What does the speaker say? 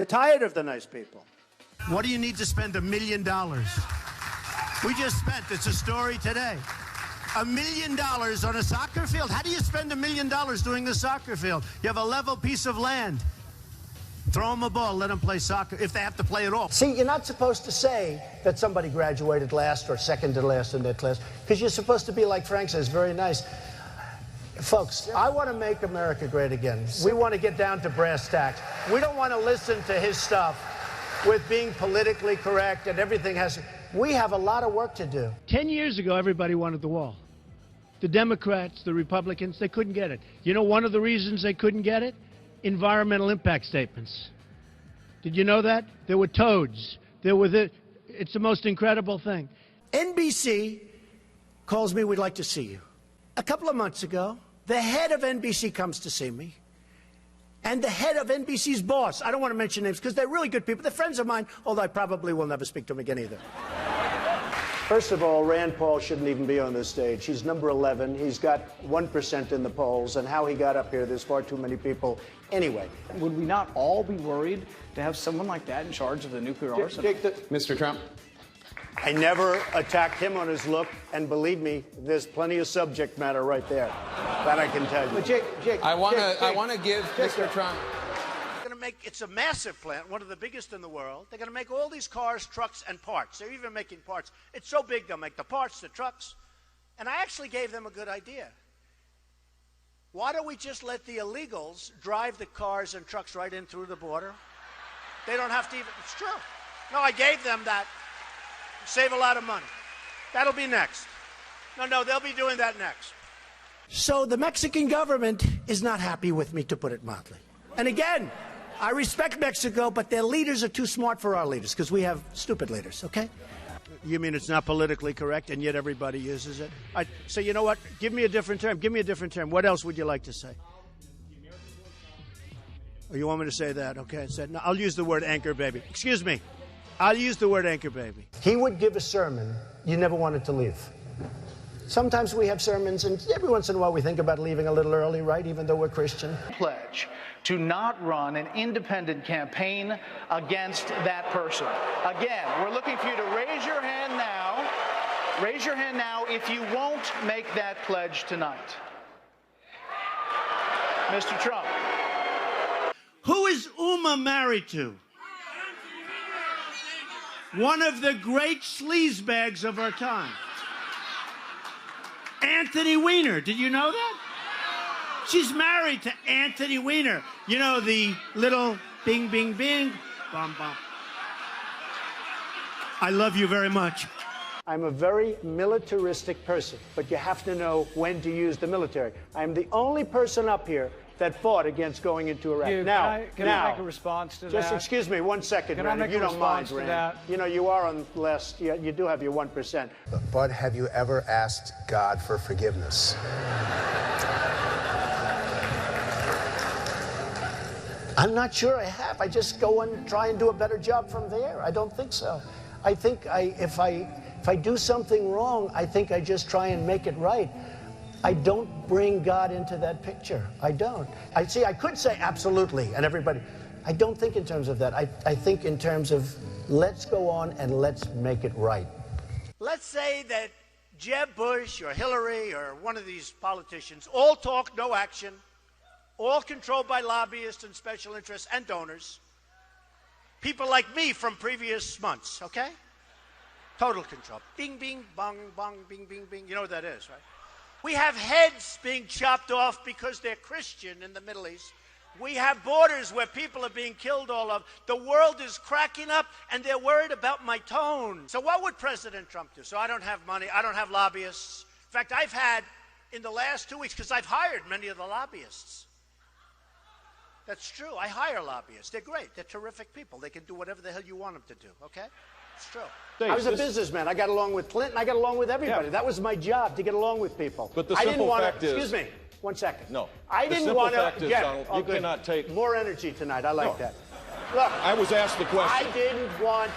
We're tired of the nice people. What do you need to spend $1 million? We just spent, it's a story today, $1 million on a soccer field. How do you spend $1 million doing a soccer field? You have a level piece of land. Throw them a ball, let them play soccer, if they have to play at all. See, you're not supposed to say that somebody graduated last or second to last in their class, because you're supposed to be, like Frank says, very nice. Folks, I want to make America great again. We want to get down to brass tacks. We don't want to listen to his stuff with being politically correct and everything has... We have a lot of work to do. 10 years ago, everybody wanted the wall. The Democrats, the Republicans, they couldn't get it. You know one of the reasons they couldn't get it? Environmental impact statements. Did you know that? There were toads. It's the most incredible thing. NBC calls me, we'd like to see you. A couple of months ago, the head of NBC comes to see me. And the head of NBC's boss, I don't want to mention names because they're really good people. They're friends of mine, although I probably will never speak to them again either. First of all, Rand Paul shouldn't even be on this stage. He's number 11. He's got 1% in the polls. And how he got up here, there's far too many people. Anyway. Would we not all be worried to have someone like that in charge of the nuclear arsenal? Mr. Trump. I never attacked him on his look, and believe me, there's plenty of subject matter right there. That I can tell you. But Jake, I want to give Mr. Trump. It's a massive plant, one of the biggest in the world. They're going to make all these cars, trucks, and parts. They're even making parts. It's so big, they'll make the parts, the trucks. And I actually gave them a good idea. Why don't we just let the illegals drive the cars and trucks right in through the border? They don't have to even, it's true. No, I gave them that. Save a lot of money. That'll be next. No, they'll be doing that next. So the Mexican government is not happy with me, to put it mildly. And again, I respect Mexico, but their leaders are too smart for our leaders, because we have stupid leaders, okay? You mean it's not politically correct, and yet everybody uses it? So you know what? Give me a different term. Give me a different term. What else would you like to say? Oh, you want me to say that? Okay. No, I'll use the word anchor baby. Excuse me. I'll use the word anchor baby. He would give a sermon you never wanted to leave. Sometimes we have sermons, and every once in a while we think about leaving a little early, right, even though we're Christian. Pledge to not run an independent campaign against that person. Again, we're looking for you to raise your hand now. Raise your hand now if you won't make that pledge tonight. Mr. Trump. Who is Uma married to? One of the great sleazebags of our time. Anthony Weiner. Did you know that? She's married to Anthony Weiner. You know, the little bing, bing, bing, bum, bum. I love you very much. I'm a very militaristic person, but you have to know when to use the military. I'm the only person up here that fought against going into Iraq. Can I make a response to that? Just excuse me 1 second, Rand, if you don't mind, Rand. You know, you are on less, you do have your 1%. Bud, have you ever asked God for forgiveness? I'm not sure I have. I just go and try and do a better job from there. I don't think so. I think if I do something wrong, I think I just try and make it right. I don't bring God into that picture. I don't. I could say absolutely, and everybody. I don't think in terms of that. I think in terms of let's go on and let's make it right. Let's say that Jeb Bush or Hillary or one of these politicians, all talk, no action, all controlled by lobbyists and special interests and donors, people like me from previous months, okay? Total control. Bing, bing, bong, bong, bing, bing, bing. You know what that is, right? We have heads being chopped off because they're Christian in the Middle East. We have borders where people are being killed all over. The world is cracking up, and they're worried about my tone. So what would President Trump do? So I don't have money. I don't have lobbyists. In fact, I've had, in the last 2 weeks, because I've hired many of the lobbyists. That's true. I hire lobbyists. They're great. They're terrific people. They can do whatever the hell you want them to do, okay? It's true. I was a businessman. I got along with Clinton. I got along with everybody. Yeah. That was my job, to get along with people. But the simple fact is... Excuse me. 1 second. No. I didn't want to get... Donald, you cannot take... More energy tonight. I like that. Look. I was asked the question. I didn't want